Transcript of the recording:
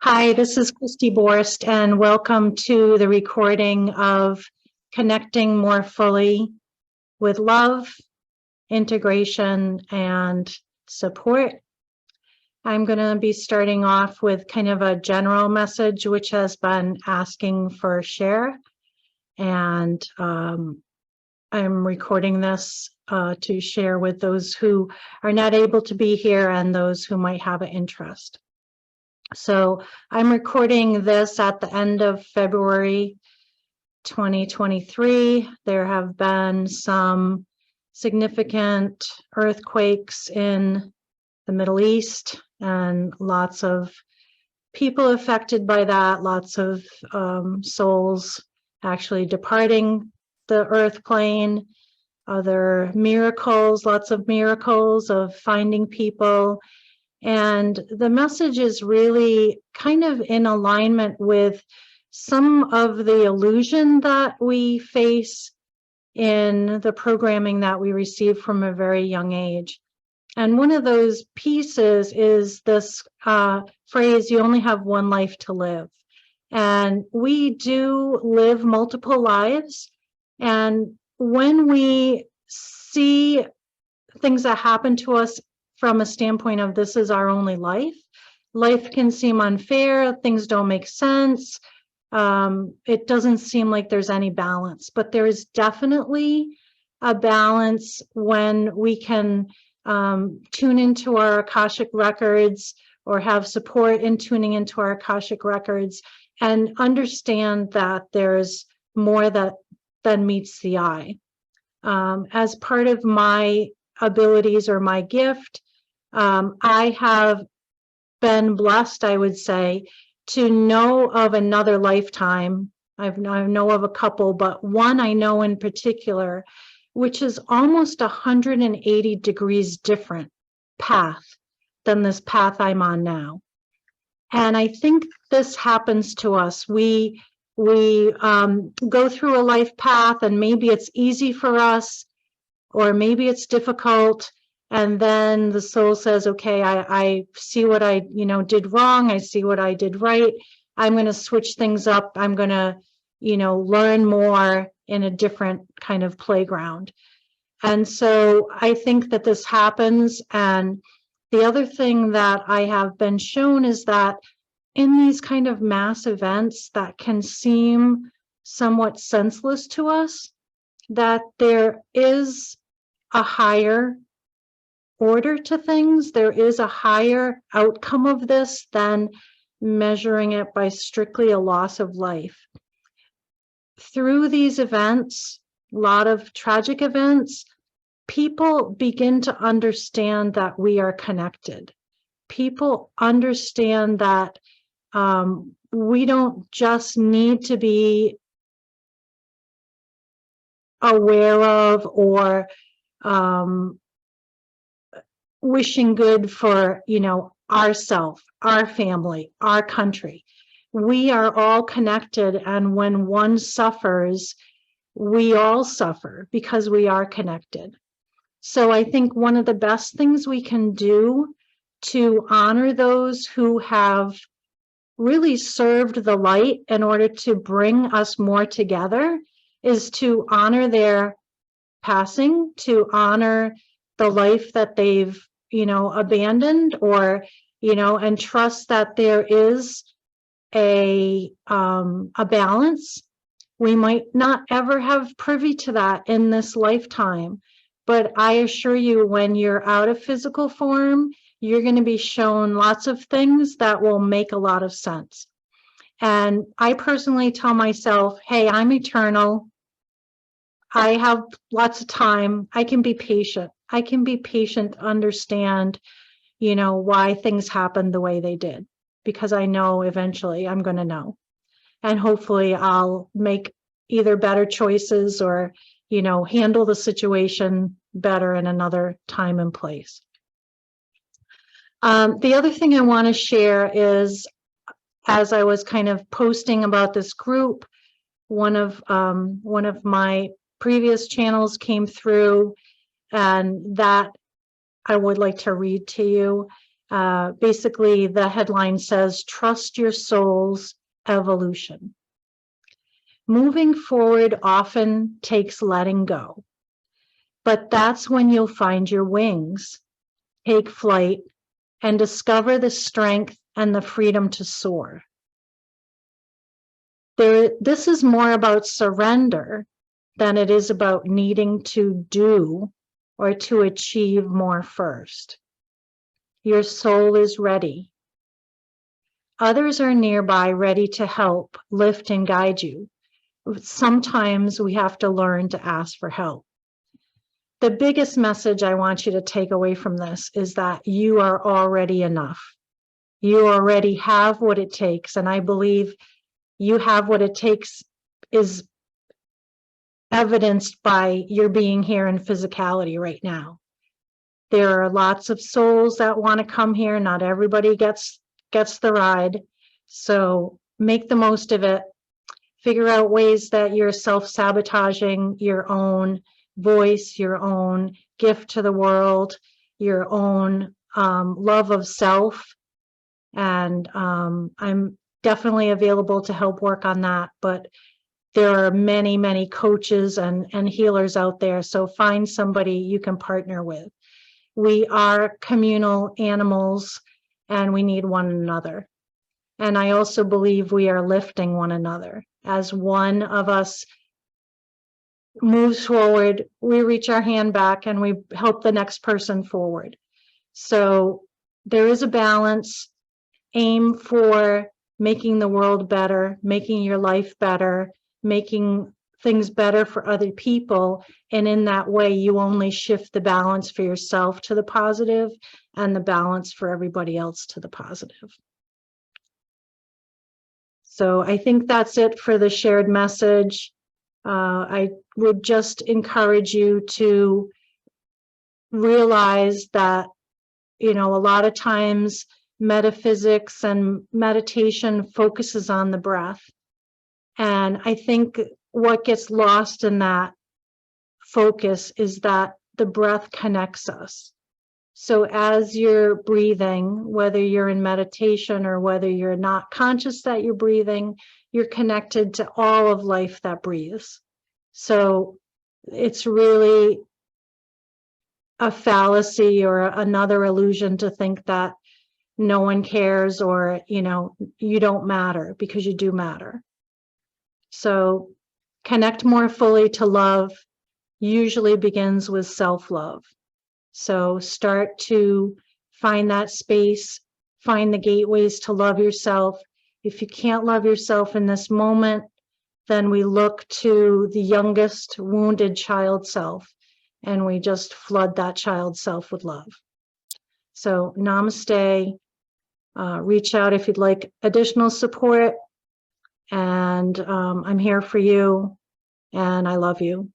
Hi, this is Kristi Borst, and welcome to the recording of Connecting More Fully with Love, Integration, and Support. I'm going to be starting off with kind of a general message, which has been asking for share. And I'm recording this to share with those who are not able to be here and those who might have an interest. So I'm recording this at the end of February 2023. There have been some significant earthquakes in the Middle East and lots of people affected by that, lots of souls actually departing the earth plane, other miracles, lots of miracles of finding people. And the message is really kind of in alignment with some of the illusion that we face in the programming that we receive from a very young age. And one of those pieces is this phrase, you only have one life to live. And we do live multiple lives. And when we see things that happen to us from a standpoint of this is our only life, life can seem unfair, things don't make sense, it doesn't seem like there's any balance, but there is definitely a balance when we can tune into our Akashic records or have support in tuning into our Akashic records and understand that there's more than meets the eye. As part of my abilities or my gift, I have been blessed, I would say, to know of another lifetime. I know of a couple, but one I know in particular, which is almost 180 degrees different path than this path I'm on now. And I think this happens to us. We go through a life path and maybe it's easy for us, or maybe it's difficult. And then the soul says, okay, I see what I did wrong. I see what I did right. I'm going to switch things up. I'm going to, learn more in a different kind of playground. And so I think that this happens. And the other thing that I have been shown is that in these kind of mass events that can seem somewhat senseless to us, that there is a higher order to things. There is a higher outcome of this than measuring it by strictly a loss of life. Through these events, a lot of tragic events, people begin to understand that we are connected. People understand that we don't just need to be aware of or wishing good for, ourself, our family, our country. We are all connected, and when one suffers, we all suffer because we are connected. So I think one of the best things we can do to honor those who have really served the light in order to bring us more together is to honor their passing, to honor the life that they've abandoned, or and trust that there is a balance. We might not ever have privy to that in this lifetime, but I assure you, when you're out of physical form, you're going to be shown lots of things that will make a lot of sense. And I personally tell myself, hey, I'm eternal. I have lots of time. I can be patient. I can be patient to understand, why things happened the way they did, because I know eventually I'm going to know. And hopefully I'll make either better choices or, handle the situation better in another time and place. The other thing I want to share is, as I was kind of posting about this group, one of my previous channels came through, and that I would like to read to you. Basically, the headline says, "Trust your soul's evolution." Moving forward often takes letting go, but that's when you'll find your wings, take flight, and discover the strength and the freedom to soar. This is more about surrender than it is about needing to do or to achieve more first. Your soul is ready. Others are nearby, ready to help, lift, and guide you. Sometimes we have to learn to ask for help. The biggest message I want you to take away from this is that you are already enough. You already have what it takes, and I believe you have what it takes is evidenced by your being here in physicality right now. There are lots of souls that want to come here. Not everybody gets the ride. So make the most of it. Figure out ways that you're self-sabotaging your own voice, your own gift to the world, your own love of self. And I'm definitely available to help work on that. But there are many, many coaches and healers out there. So find somebody you can partner with. We are communal animals and we need one another. And I also believe we are lifting one another. As one of us moves forward, we reach our hand back and we help the next person forward. So there is a balance. Aim for making the world better, making your life better, making things better for other people. And in that way, you only shift the balance for yourself to the positive and the balance for everybody else to the positive. So I think that's it for the shared message. I would just encourage you to realize that, you know, a lot of times metaphysics and meditation focuses on the breath. And I think what gets lost in that focus is that the breath connects us. So as you're breathing, whether you're in meditation or whether you're not conscious that you're breathing, you're connected to all of life that breathes. So it's really a fallacy or another illusion to think that no one cares or, you know, you don't matter, because you do matter. So connect more fully to love usually begins with self-love. So start to find that space, find the gateways to love yourself. If you can't love yourself in this moment, then we look to the youngest wounded child self and we just flood that child self with love. So namaste. Reach out if you'd like additional support, and I'm here for you, and I love you.